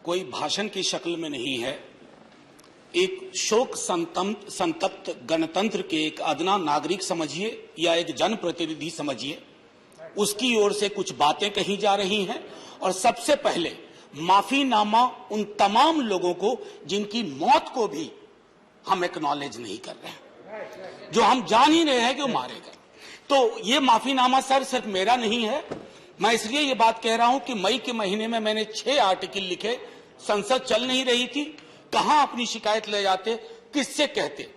कोई भाषण की शक्ल में नहीं है। एक शोक संतप्त गणतंत्र के एक अदना नागरिक समझिए या एक जनप्रतिनिधि समझिए, उसकी ओर से कुछ बातें कही जा रही हैं और सबसे पहले माफीनामा उन तमाम लोगों को जिनकी मौत को भी हम एक्नॉलेज नहीं कर रहे हैं, जो हम जान ही रहे हैं कि वो मारे गए। तो ये माफीनामा सर सिर्फ मेरा नहीं है। मैं इसलिए ये बात कह रहा हूं कि मई के महीने में मैंने 6 आर्टिकल लिखे। संसद चल नहीं रही थी, कहां अपनी शिकायत ले जाते, किससे कहते।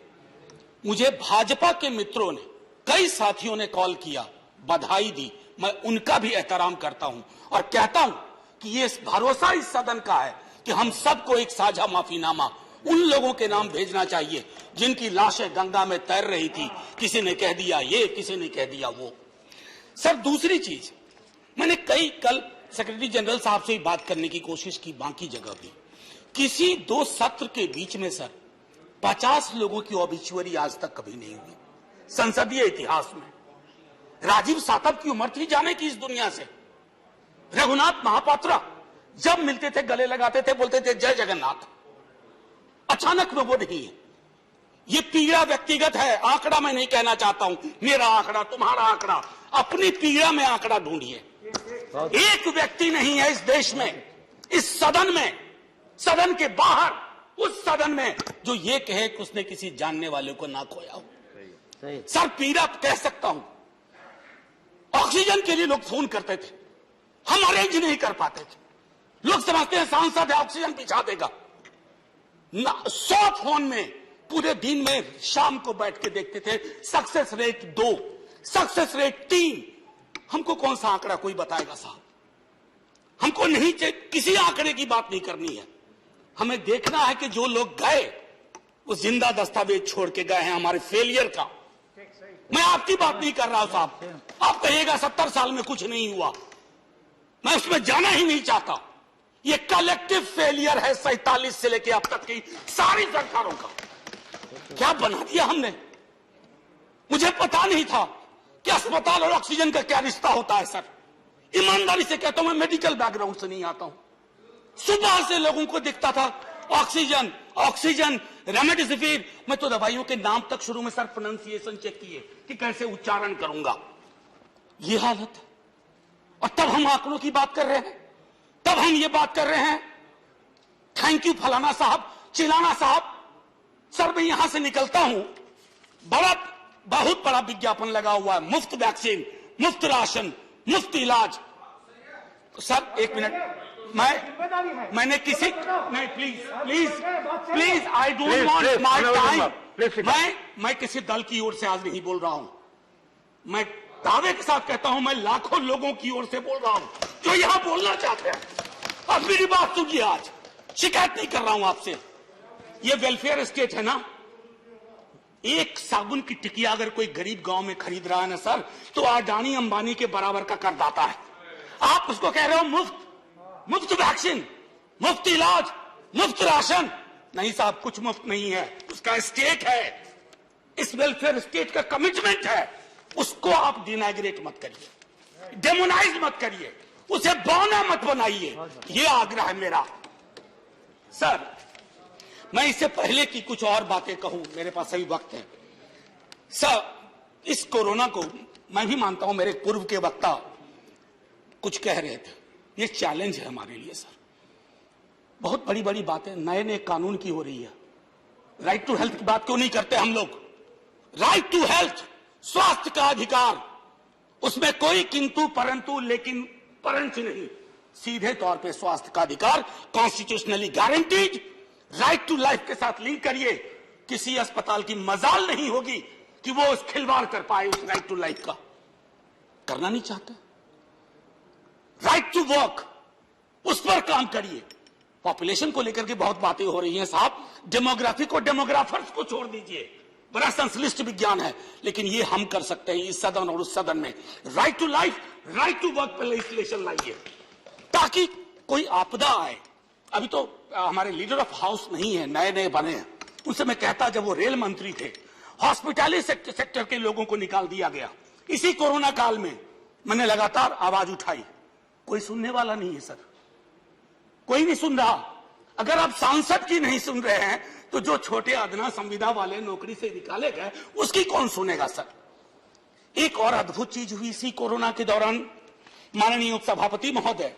मुझे भाजपा के मित्रों ने, कई साथियों ने कॉल किया, बधाई दी। मैं उनका भी एहतराम करता हूं और कहता हूं कि ये भरोसा इस सदन का है कि हम सबको एक साझा माफीनामा उन लोगों के नाम भेजना चाहिए जिनकी लाशें गंगा में तैर रही थी। किसी ने कह दिया ये, किसी ने कह दिया वो। सर दूसरी चीज, मैंने कल सेक्रेटरी जनरल साहब से बात करने की कोशिश की, बाकी जगह भी। किसी 2 सत्र के बीच में सर 50 लोगों की ऑबिचुअरी आज तक कभी नहीं हुई संसदीय इतिहास में। राजीव सातव की उम्र थी जाने की इस दुनिया से। रघुनाथ महापात्रा जब मिलते थे गले लगाते थे, बोलते थे जय जगन्नाथ। अचानक में वो नहीं है। ये पीड़ा व्यक्तिगत है, आंकड़ा मैं नहीं कहना चाहता हूं, मेरा आंकड़ा, तुम्हारा आंकड़ा। अपनी पीड़ा में आंकड़ा ढूंढिए। एक व्यक्ति नहीं है इस देश में, इस सदन में, सदन के बाहर, उस सदन में जो ये कहे कि उसने किसी जानने वाले को ना खोया हो। सर पीड़ा कह सकता हूं। ऑक्सीजन के लिए लोग फोन करते थे, हम अरेंज नहीं कर पाते थे। लोग समझते हैं सांसद है, ऑक्सीजन पिछा देगा। 100 फोन में पूरे दिन में शाम को बैठ के देखते थे। Success rate 2, success rate 3। हमको कौन सा आंकड़ा कोई बताएगा साहब? हमको नहीं चाहिए, किसी आंकड़े की बात नहीं करनी है। हमें देखना है कि जो लोग गए वो जिंदा दस्तावेज छोड़ के गए हैं हमारे फेलियर का। मैं आपकी बात नहीं कर रहा हूं साहब। आप कहिएगा 70 साल में कुछ नहीं हुआ, मैं उसमें जाना ही नहीं चाहता। ये कलेक्टिव फेलियर है 47 से लेकर अब तक की सारी सरकारों का। क्या बना दिया हमने? मुझे पता नहीं था कि अस्पताल और ऑक्सीजन का क्या रिश्ता होता है सर। ईमानदारी से कहता हूं, मैं मेडिकल बैकग्राउंड से नहीं आता हूं। सुबह से लोगों को दिखता था ऑक्सीजन ऑक्सीजन, रेमडेसिविर। मैं तो दवाइयों के नाम तक शुरू में सर प्रोनाउंसिएशन चेक किए कि कैसे उच्चारण करूंगा। ये हालत है। और तब हम आंकड़ों की बात कर रहे हैं, तब हम ये बात कर रहे हैं थैंक यू फलाना साहब, चिलाना साहब। सर मैं यहां से निकलता हूं, बहुत बड़ा विज्ञापन लगा हुआ है, मुफ्त वैक्सीन, मुफ्त राशन, मुफ्त इलाज। सर एक मिनट, मैंने किसी नहीं, please I don't want my time. मैं किसी दल की ओर से आज नहीं बोल रहा हूं। मैं दावे के साथ कहता हूं, मैं लाखों लोगों की ओर से बोल रहा हूं जो यहां बोलना चाहते हैं। अब मेरी बात सुनिए, आज शिकायत नहीं कर रहा हूं आपसे। ये वेलफेयर स्टेट है ना। एक साबुन की टिकिया अगर कोई गरीब गांव में खरीद रहा है ना सर, तो अडानी अंबानी के बराबर का करदाता है। आप उसको कह रहे हो मुफ्त वैक्सीन, मुफ्त इलाज, मुफ्त राशन। नहीं साहब, कुछ मुफ्त नहीं है, उसका स्टेट है। इस वेलफेयर स्टेट का कमिटमेंट है। उसको आप डिनाग्रेट मत करिए, डेमोनाइज मत करिए, उसे बौना मत बनाइए। ये आग्रह है मेरा। सर मैं इससे पहले की कुछ और बातें कहूं, मेरे पास अभी वक्त है। सर इस कोरोना को मैं भी मानता हूं, मेरे पूर्व के वक्ता कुछ कह रहे थे, ये चैलेंज है हमारे लिए सर। बहुत बड़ी बड़ी बातें नए कानून की हो रही है। राइट टू हेल्थ की बात क्यों नहीं करते हम लोग? राइट टू हेल्थ, स्वास्थ्य का अधिकार, उसमें कोई किंतु परंतु लेकिन परंच नहीं। सीधे तौर पे स्वास्थ्य का अधिकार constitutionally guaranteed, right to life के साथ लिंक करिए। किसी अस्पताल की मजाल नहीं होगी कि वो उस खिलवाड़ कर पाए उस राइट टू लाइफ का। करना नहीं चाहते। राइट टू वर्क, उस पर काम करिए। पॉपुलेशन को लेकर के बहुत बातें हो रही हैं साहब। डेमोग्राफी को, डेमोग्राफर्स को छोड़ दीजिए, बड़ा संश्लिष्ट विज्ञान है, लेकिन ये हम कर सकते हैं इस सदन और उस सदन में। Right to life, right to work पर लेजिस्लेशन लाइए ताकि कोई आपदा आए। अभी तो हमारे लीडर ऑफ हाउस नहीं है, नए बने हैं। उनसे मैं कहता, जब वो रेल मंत्री थे, हॉस्पिटैलिटी सेक्टर के लोगों को निकाल दिया गया। इसी कोरोना काल में मैंने लगातार आवाज उठाई, कोई सुनने वाला नहीं है सर, कोई नहीं सुन रहा। अगर आप सांसद की नहीं सुन रहे हैं तो जो छोटे अदना संविदा वाले नौकरी से निकाले गए उसकी कौन सुनेगा सर। एक और अद्भुत चीज हुई इसी कोरोना के दौरान, माननीय उपसभापति महोदय,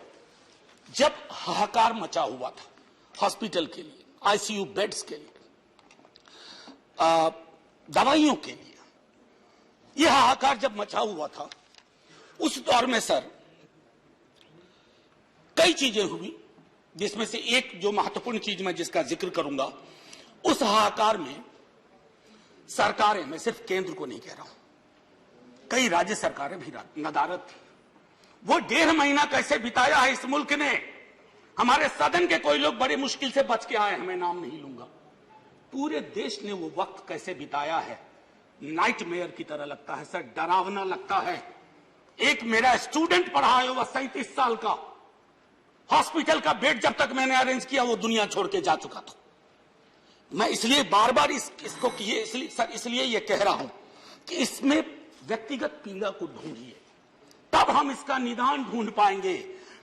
जब हाहाकार मचा हुआ था हॉस्पिटल के लिए, आईसीयू बेड्स के लिए, दवाइयों के लिए, यह हाहाकार जब मचा हुआ था उस दौर में सर कई चीजें हुई, जिसमें से एक जो महत्वपूर्ण चीज मैं जिसका जिक्र करूंगा, उस हाहाकार में सरकारें, मैं सिर्फ केंद्र को नहीं कह रहा हूं, कई राज्य सरकारें भी नदारद थी। वो 1.5 महीना कैसे बिताया है इस मुल्क ने। हमारे सदन के कोई लोग बड़े मुश्किल से बच के आए हैं, मैं नाम नहीं लूंगा। पूरे देश ने वो वक्त कैसे बिताया है, नाइटमेयर की तरह लगता है सर, डरावना लगता है। एक मेरा स्टूडेंट पढ़ा है, वह 37 साल का, हॉस्पिटल का बेड जब तक मैंने अरेंज किया वो दुनिया छोड़ के जा चुका था। मैं इसलिए बार बार इसको इसलिए ये कह रहा हूं कि इसमें व्यक्तिगत पीड़ा को ढूंढिए, तब हम इसका निदान ढूंढ पाएंगे।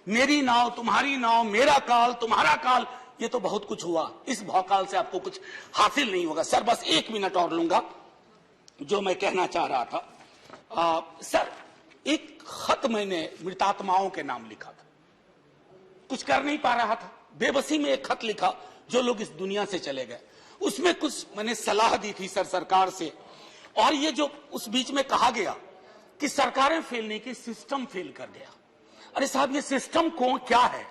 मेरी नाव तुम्हारी नाव, मेरा काल तुम्हारा काल, ये तो बहुत कुछ हुआ, इस भौकाल से आपको कुछ हासिल नहीं होगा। सर बस 1 मिनट और लूंगा, जो मैं कहना चाह रहा था। सर एक खत मैंने मृतात्माओं के नाम लिखा था, कुछ कर नहीं पा रहा था, बेबसी में एक खत लिखा जो लोग इस दुनिया से चले गए। उसमें कुछ मैंने सलाह दी थी सर सरकार से, और ये जो उस बीच में कहा गया कि सरकारें फेल नहीं की, सिस्टम फेल कर गया। अरे साहब, ये सिस्टम क्या है?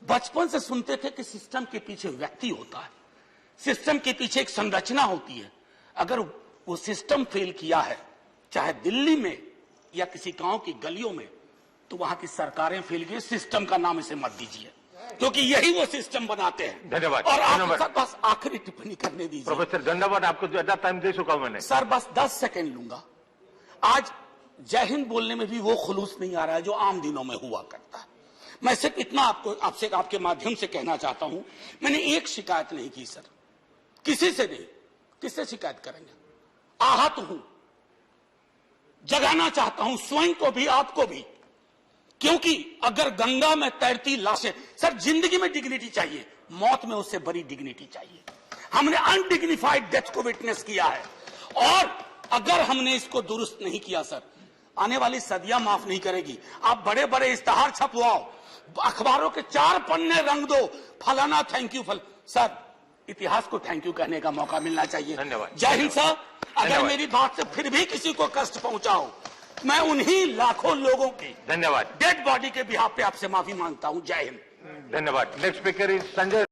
बचपन से सुनते थे कि सिस्टम के पीछे व्यक्ति होता है, सिस्टम के पीछे एक संरचना होती है। अगर वो सिस्टम फेल किया है, चाहे दिल्ली में या किसी गांव की गलियों में, तो वहां की सरकारें फेल गई। सिस्टम का नाम इसे मत दीजिए, क्योंकि यही वो सिस्टम बनाते हैं। धन्यवाद। और आप बस आखिरी टिप्पणी करने दीजिए। प्रोफेसर धन्यवाद, आपको ज्यादा टाइम दे चुका हूं मैंने। सर बस 10 सेकंड लूंगा। आज जय हिंद बोलने में भी वो खुलूस नहीं आ रहा है जो आम दिनों में हुआ करता है। मैं सिर्फ इतना आपसे आपके माध्यम से कहना चाहता हूं, मैंने एक शिकायत नहीं की सर, किसी से नहीं। किससे शिकायत करेंगे? आहत हूं, जगाना चाहता हूं स्वयं को भी, आपको भी, क्योंकि अगर गंगा में तैरती लाशें, सर जिंदगी में डिग्निटी चाहिए, मौत में उससे बड़ी डिग्निटी चाहिए। हमने अनडिग्निफाइड डेथ को विटनेस किया है, और अगर हमने इसको दुरुस्त नहीं किया सर, आने वाली सदियां माफ नहीं करेगी। आप बड़े बड़े इश्तहार छपवाओ, अखबारों के 4 पन्ने रंग दो, फलाना थैंक यू सर, इतिहास को थैंक यू कहने का मौका मिलना चाहिए। धन्यवाद। जय हिंद सर। अगर मेरी बात से फिर भी किसी को कष्ट पहुंचाओ, मैं उन्हीं लाखों लोगों की धन्यवाद डेड बॉडी के बिहाफ पे आपसे माफी मांगता हूं। जय हिंद। धन्यवाद। Next speaker is Sanjay.